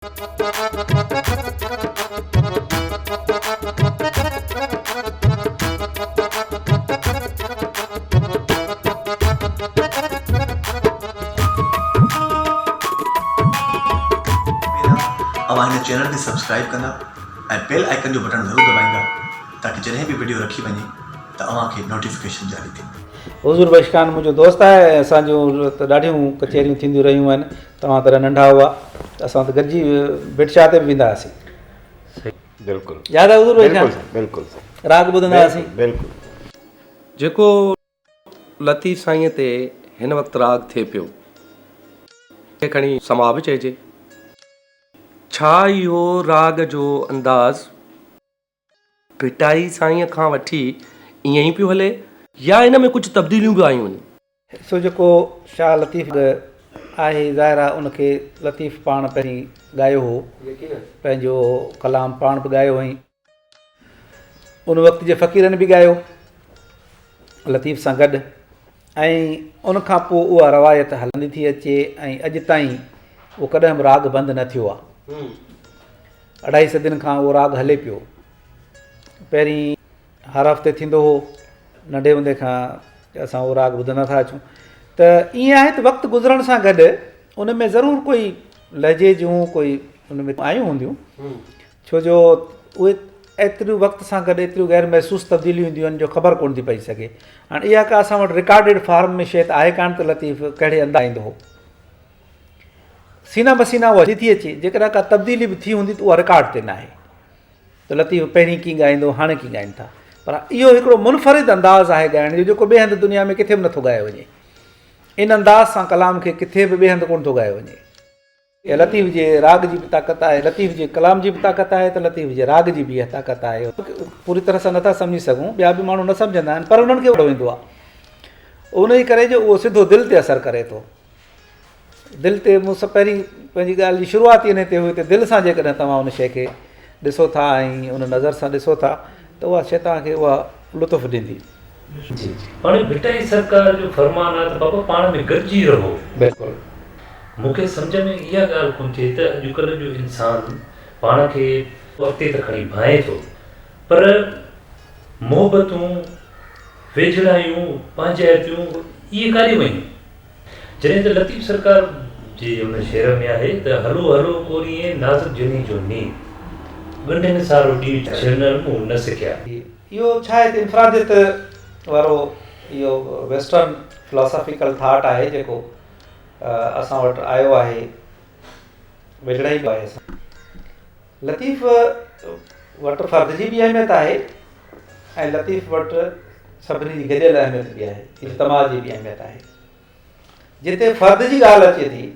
हिन चैनल खे सब्सक्राइब कंदा ऐं बेल आइकन जो बटन ज़रूरु दबाईंदा ताकि जॾहिं बि वीडियो रखी वञे त अव्हांखे नोटिफिकेशन जारी थिए। हुज़ूर बख्शखान मुंहिंजो दोस्त आहे। असांजो त ॾाढियूं कचहरियूं थींदियूं रहियूं आहिनि। तव्हां तरह नंढा हुआ त असां त गॾिजी बिटशाह ते बि वेंदा हुआसीं। बिल्कुलु यादि आहे हुज़ूर बख्शखान? बिल्कुलु राग ॿुधंदा हुआसीं। बिल्कुलु जेको लतीफ़ साईंअ ते हिन वक़्तु राग थिए पियो खणी समा बि चइजे। छा इहो राग जो अंदाज़ भिटाई साईंअ खां वठी ईअं ई पियो हले या इन में कुझु तब्दीलियूं बि आयूं आहिनि? सो जेको शाह लतीफ़ आहे ज़ाहिर आहे उनखे लतीफ़ पाण पहिरीं ॻायो हो, पंहिंजो कलाम पाण बि ॻायो हुई, उन वक़्त जे फ़क़ीरनि बि ॻायो लतीफ़ सां गॾु, ऐं उनखां पोइ उहा रवायत हलंदी थी अचे ऐं अॼु ताईं उहो कॾहिं बि राग बंदि न थियो आहे। 2.5 सदियुनि खां उहो राग हले पियो। पहिरीं हर हफ़्ते थींदो हो, नंढे हूंदे खां असां उहो राग ॿुधंदा था अचूं। त ईअं आहे त वक़्तु गुज़रण सां गॾु उन में ज़रूरु कोई लहजे जूं कोई उन में आयूं हूंदियूं, छो जो उहे एतिरियूं वक़्त सां गॾु एतिरियूं गैर महसूस तब्दीलियूं ईंदियूं आहिनि जो ख़बर कोन थी पई सघे। हाणे इहा का असां वटि रिकॉर्डेड फॉर्म में शइ त आहे कान त लतीफ़ कहिड़े अंदाज़ ईंदो हो। सीना बसीना उहा थी अचे, जेकॾहिं का तब्दीली बि थी हूंदी त उहा रिकॉर्ड ते न आहे त लतीफ़ पहिरीं कीअं ॻाईंदो हाणे कीअं ॻाइनि था। पर इहो हिकिड़ो मुनफ़रिद अंदाज़ आहे ॻाइण जो जेको ॿिए हंधि दुनिया में किथे बि नथो ॻायो वञे। इन अंदाज़ सां कलाम खे किथे बि ॿिए हंधि कोन थो ॻायो वञे। इहा लतीफ़ जे राग जी बि ताक़त आहे, लतीफ़ जे कलाम जी बि ताक़त आहे, त लतीफ़ जे राग जी बि इहा ताक़त आहे। पूरी तरह सां नथा सम्झी सघूं, ॿिया बि माण्हू न सम्झंदा आहिनि, पर उन्हनि खे वॾो ईंदो आहे। उन ई करे जो उहो सिधो दिलि ते असरु करे थो। दिलि ते मूं सां पहिरीं पंहिंजी ॻाल्हि जी शुरूआत इन ते हुई त दिलि सां जेकॾहिं तव्हां उन शइ खे ॾिसो था ऐं उन नज़र सां ॾिसो था त उहा शइ तव्हांखे उहा लुत्फ़ ॾींदी। हाणे भिटाई सरकार जो फरमान आहे त बाबा पाण में गॾिजी रहो। बिल्कुलु मूंखे सम्झ में इहा ॻाल्हि कोन थिए त अॼुकल्ह जो इंसानु पाण खे अॻिते त खणी भाए थो, पर मोहबतूं वेझड़ायूं पंहिंजाइतियूं इहे काॾे वयूं। जॾहिं त लतीफ़ सरकार जे हुन शेर में आहे त हलो हलो कोरीअ नाज़ुक जनी जो नी गंढनि सारो ॾींहुं छिनल मूं न सिखिया। इहो छा आहे त इन्फरादियत वारो इहो वेस्टर्न फिलोसॉफिकल थाट आहे जेको असां वटि आयो आहे, वेझड़ाई बि आहे। लतीफ़ वटि फ़र्द जी बि अहमियत आहे ऐं लतीफ़ वटि सभिनी जी गॾियल अहमियत बि आहे, इज्तिमा जी बि अहमियत आहे। जिते फ़र्द जी ॻाल्हि अचे थी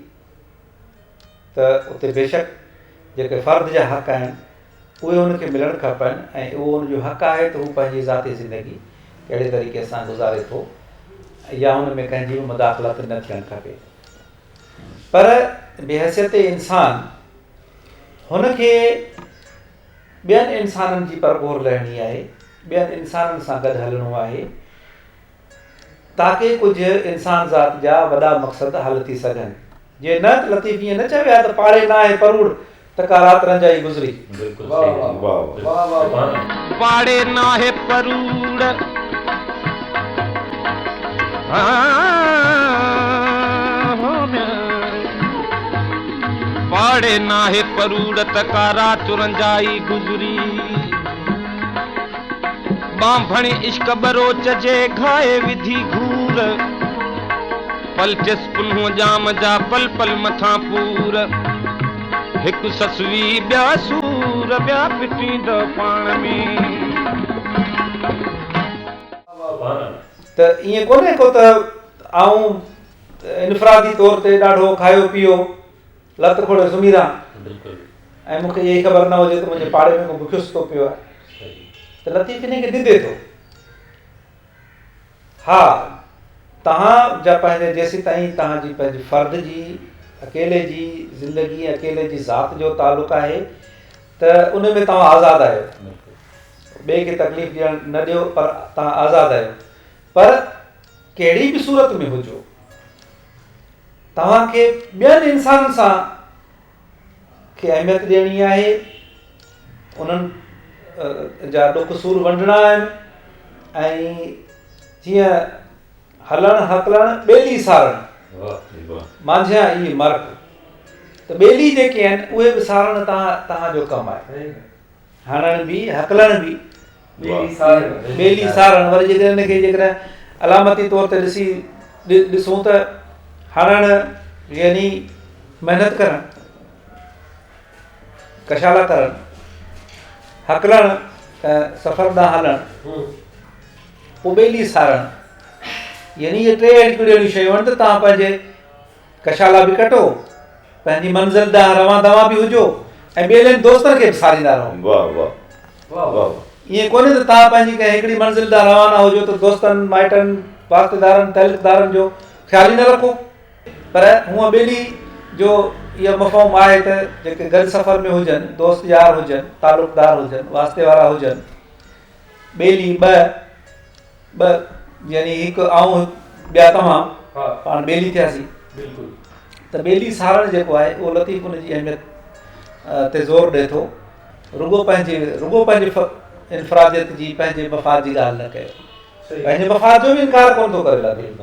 त उते बेशक जेके फ़र्द जा हक़ आहिनि उहे हुनखे मिलणु खपनि ऐं उहो हुनजो हक़ु आहे त हू पंहिंजी ज़ाती ज़िंदगी कहिड़े तरीक़े सां गुज़ारे थो या हुन में कंहिंजी बि मुदाख़लत न थियणु खपे। पर बेहसियत इंसान हुनखे ॿियनि इंसाननि जी परगोर लहणी आहे, ॿियनि इंसाननि सां गॾु हलणो आहे ताकी कुझु इंसान ज़ात जा वॾा मक़सद हल थी सघनि। जे न त लतीफ़ ईअं न चयो आहे त पाड़े न आहे परूड़ त का राति रंजाई गुज़री। पाड़े न आहे परूड़ पाड़े न आहे परूड़ त का राति रंजाई गुज़री। बांभण इश्क बरोच जे घाए विधी घूर पलटिस पुन्हो जाम जा पल पल मथां पूर हिकु ससवी ॿिया सूर ॿिया पिटींद पाण में। त ईअं कोन्हे को त आऊं इनफरादी तौर ते ॾाढो खायो पीओ लत खोड़े सुम्ही रहां ऐं मूंखे इहा ख़बर न हुजे त मुंहिंजे पाड़े में को बुखियुसि थो पियो आहे त लतीफ़ इन खे ॾिदे थो। हा, तव्हां जा पंहिंजे जेसीं ताईं तव्हांजी पंहिंजी फ़र्द जी अकेले जी ज़िंदगी अकेले जी ज़ात जो तालुक़ु आहे त उन में तव्हां आज़ादु आहियो, ॿिए खे तकलीफ़ ॾियणु न ॾियो, पर तव्हां आज़ादु आहियो। पर कहिड़ी बि सूरत में हुजो तव्हांखे ॿियनि इंसाननि सां खे अहमियत ॾियणी आहे, उन्हनि जा ॾुख सूर वंडणा आहिनि ऐं जीअं हलणु हकलणु ॿेली सारणु मांझियां ई मर्क, त ॿेली जेके आहिनि उहे बि सारणु तव्हांजो कमु आहे, हणण बि हकलण बि ॿेली सारणु। वरी जेकॾहिं हिनखे जेकॾहिं अलामती तौर ते ॾिसूं त हणण यानी महिनत करणु, कशाला करणु, हकलणु सफ़र ॾांहुं हलणु, पोइ ॿेली सारणु, यानी इहे 3 हिकिड़ियूं अहिड़ियूं शयूं आहिनि त तव्हां पंहिंजे कशाला बि कटो, पंहिंजी मंज़िल ॾांहुं रवां दवां बि हुजो ऐं ॿियनि दोस्तनि खे बि सारींदा रहो। ईअं कोन्हे त तव्हां पंहिंजी कंहिं हिकिड़ी मंज़िल ॾांहुं रवाना हुजो त दोस्तनि माइटनि वास्तेदारनि तहलकदारनि जो ख़्यालु ई न रखो, पर हूअं ॿेली जो इहो मफ़हूम आहे त जेके गॾु सफ़र में हुजनि, दोस्त यार हुजनि, तालुकदार हुजनि, वास्ते वारा हुजनि, ॿेली ॿ यानी हिकु ऐं ॿिया तव्हां पाण ॿेली थियासीं, त ॿेली सारणु जेको आहे उहो लतीफ़ उन जी अहमियत ते ज़ोर ॾिए थो, रुगो पंहिंजे इनफरादियत जी, पंहिंजे मफ़ाद जी ॻाल्हि न कयो, पंहिंजे मफ़ाद जो बि इनकार कोन थो करे लतीफ़,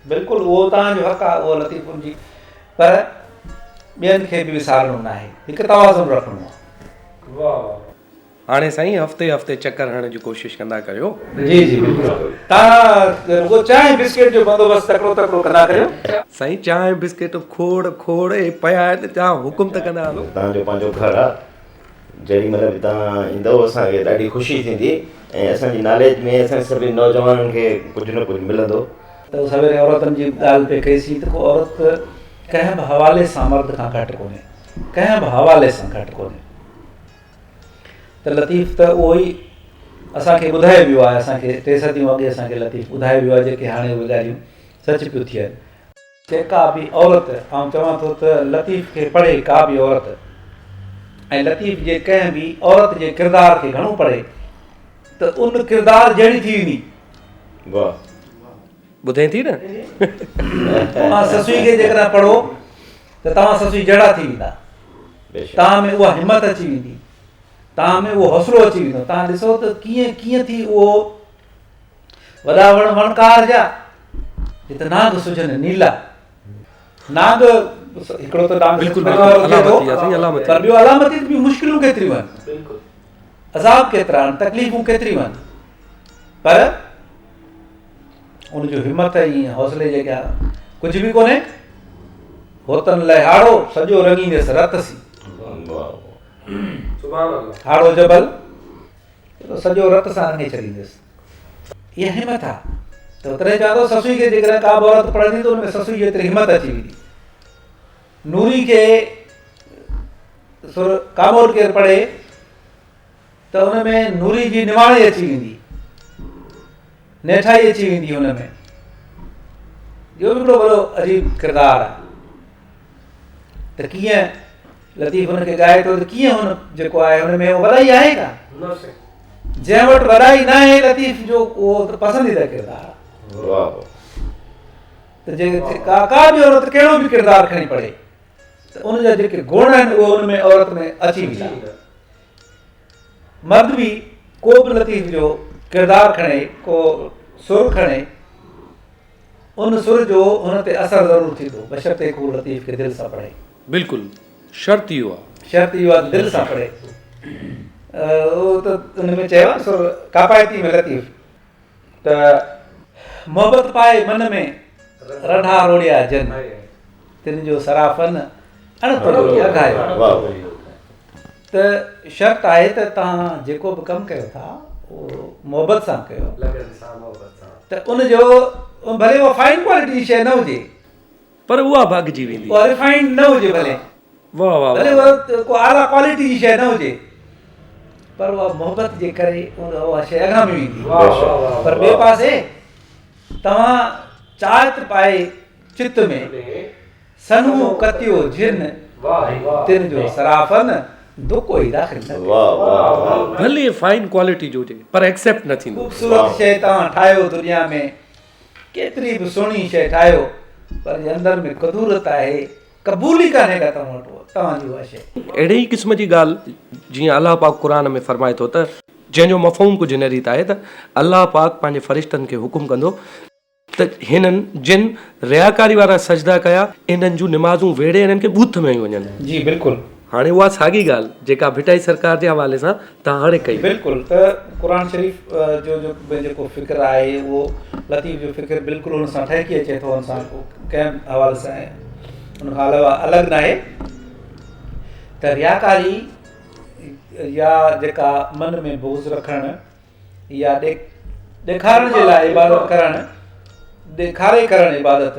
बिल्कुलु उहो तव्हांजो हक़ आहे, उहो लतीफ़ जी, पर ॿियनि खे बि विसारणो न आहे, हिकु तवाज़ुन रखणो आहे। हाणे साईं हफ़्ते हफ़्ते चकर हणण जी कोशिशि कंदा करियो। जी जी बिल्कुलु। तव्हां रुगो चांहि बिस्किट जो बंदोबस्तु तकिड़ो कंदा करियो। साईं चांहि बिस्किट खोड़ पिया आहिनि, तव्हां हुकुम त कंदा हलो। तव्हांजो पंहिंजो घरु आहे, जेॾी महिल बि तव्हां ईंदव असांखे ॾाढी ख़ुशी थींदी ऐं असांजी नॉलेज में असांजे सभिनी नौजवाननि खे कुझु न कुझु मिलंदो। त सवेरे औरतुनि जी ॻाल्हि पे कईसीं त को औरत कंहिं बि हवाले सां मर्द खां घटि कोन्हे, कंहिं बि हवाले सां घटि कोन्हे। त लतीफ़ त उहो ई असांखे ॿुधाए वियो आहे, असांखे 3 सदियूं अॻे असांखे लतीफ़ ॿुधाए वियो आहे, जेके हाणे उहे ॻाल्हियूं सच पियूं थियनि। जेका बि औरत, ऐं चवां थो त लतीफ़ खे पढ़े का बि औरत, ऐं लतीफ़ जे कंहिं बि औरत जे किरदार खे घणो पढ़े त उन किरदार जहिड़ी थी वेंदी। ॿुधे थी न, तव्हां ससुई खे जेकॾहिं पढ़ो त तव्हां ससुई जहिड़ा थी वेंदा, तव्हां में उहा हिमत अची वेंदी, तव्हां में उहो हौसलो अची वेंदो। तव्हां ॾिसो त कीअं थी उहो वॾा वणकार जा हिते नाग सुजनि नीला, नाग हिकिड़ो त पर ॿियो अलामती बि मुश्किलूं केतिरियूं आहिनि, अज़ाब केतिरा आहिनि, तकलीफ़ूं केतिरियूं आहिनि, पर उनजो हिमत ऐं हौसले जेका कुझु बि कोन्हे। होतन लाइ हाड़ो सॼो रंगींदसि रत सी, हाड़ो जबल सॼो रत सां रंगे छॾींदसि, इहा हिमत आहे। त तॾहिं चवां थो ससुई खे जेकॾहिं का बि औरत पढ़ंदी त हुनमें ससुई जी एतिरी हिमत अची वेंदी। नूरी खे कामोर केरु पढ़े त हुनमें नूरी जी निमाणी अची वेंदी, नेठाई अची वेंदी हुनमें। इहो बि हिकिड़ो वॾो अजीब किरदारु आहे त कीअं लतीफ़ हुनखे ॻाए थो त कीअं हुन जेको आहे हुनमें वॾाई आहे का, जंहिं वटि वॾाई न आहे लतीफ़ जो उहो त पसंदीदा किरदारु आहे। त जे का बि औरत कहिड़ो बि किरदारु खणी पढ़े त उनजा जेके गुण आहिनि उहे हुन में औरत में अची वेंदा। मर्द बि को बि लतीफ़ जो किरदारु खणे, को सुर खणे, उन सुर जो हुन ते असरु ज़रूरु थींदो, बशर्ते को लतीफ़ खे दिलि सां पढ़े। बिल्कुलु शर्त इहो आहे, शर्त इहो आहे दिलि सां पढ़े। उहो त हुन में चयो आहे सुर कापायती में लतीफ़ त मोहबत पाए मन में रढा रोड़िया जन, तिन जो सराफन अॻायो। त शर्त आहे त तव्हां जेको बि कमु कयो था उहो मोहबत सां कयो, त उनजो भले उहा फाइन क्वालिटी जी शइ न हुजे पर उहा भॻिजी वेंदी, उहा रिफाइंड न हुजे, भले भले उहा को आला क्वालिटी जी शइ न हुजे, पर उहा मोहबत जे करे उहा शइ अॻां में वेंदी। पर ॿिए पासे तव्हां चाहत पाए चित में सनू कतियो जिन, तिन जो सराफन दुको ई दाख़िल न कयो। भले फाइन क्वालिटी जो हुजे पर एक्सेप्ट न थींदो। ख़ूबसूरत शइ तव्हां ठाहियो दुनिया में, केतिरी बि सुहिणी शइ ठाहियो, पर जे अंदरि में कदूरत आहे, क़बूल ई कान्हे का तव्हां वटि तव्हांजी उहा शइ। अहिड़े ई क़िस्म जी ॻाल्हि जीअं अलाह पाक क़ुर में फरमाए थो त जंहिंजो मफ़हूम कुझु इन रीति आहे त अलाह पाक पंहिंजे फ़रिश्तनि खे हुकुम कंदो त हिननि जिन रियाकारी वारा सजदा कया इन्हनि जूं निमाज़ूं वेड़े इन्हनि खे बूथ में ई वञनि। जी बिल्कुलु। हाणे उहा साॻी ॻाल्हि जेका भिटाई सरकार जे हवाले सां तव्हां हाणे कई। बिल्कुलु, त क़ुर शरीफ़ जो जेको फ़िक्र आहे उहो लतीफ़ जो फ़िक्र बिल्कुलु हुन सां ठहिकी अचे थो, हुन सां कंहिं हवाले सां हुन खां अलावा अलॻि न आहे। त रियाकारी या जेका मन में बोझ रखणु या ॾेखारण जे लाइ इबादत करणु, ॾेखारे करणु इबादत,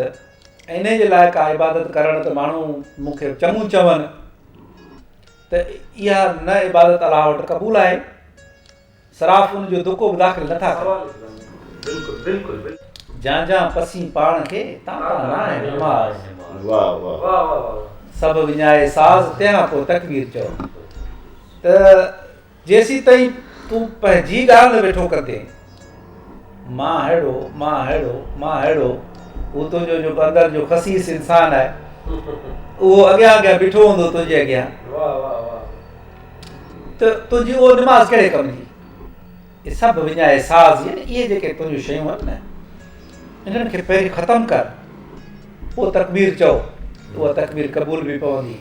इन जे लाइ का इबादत करणु त माण्हू मूंखे चङू चवनि त इहा न इबादत अलाह वटि क़बूल आहे, सराफ़ उनजो दुको बि दाख़िल नथा कनि। जा पसी पाण खे सभु विञाए साज़ तंहिंखां पोइ तकबीर चओ। त जेसीं ताईं तूं पंहिंजी ॻाल्हि में वेठो कंदे मां अहिड़ो उहो तुंहिंजो जेको अंदरि जो ख़सीस इंसानु आहे उहो अॻियां बीठो हूंदो तुंहिंजे अॻियां, त तुंहिंजी उहो निमाज़ कहिड़े कम जी? इहे सभु विञाए साज़ इहे जेके तुंहिंजियूं शयूं आहिनि न इन्हनि खे पहिरीं ख़तमु कर, पोइ तकबीर चओ, उहा तकबीर क़बूल बि पवंदी।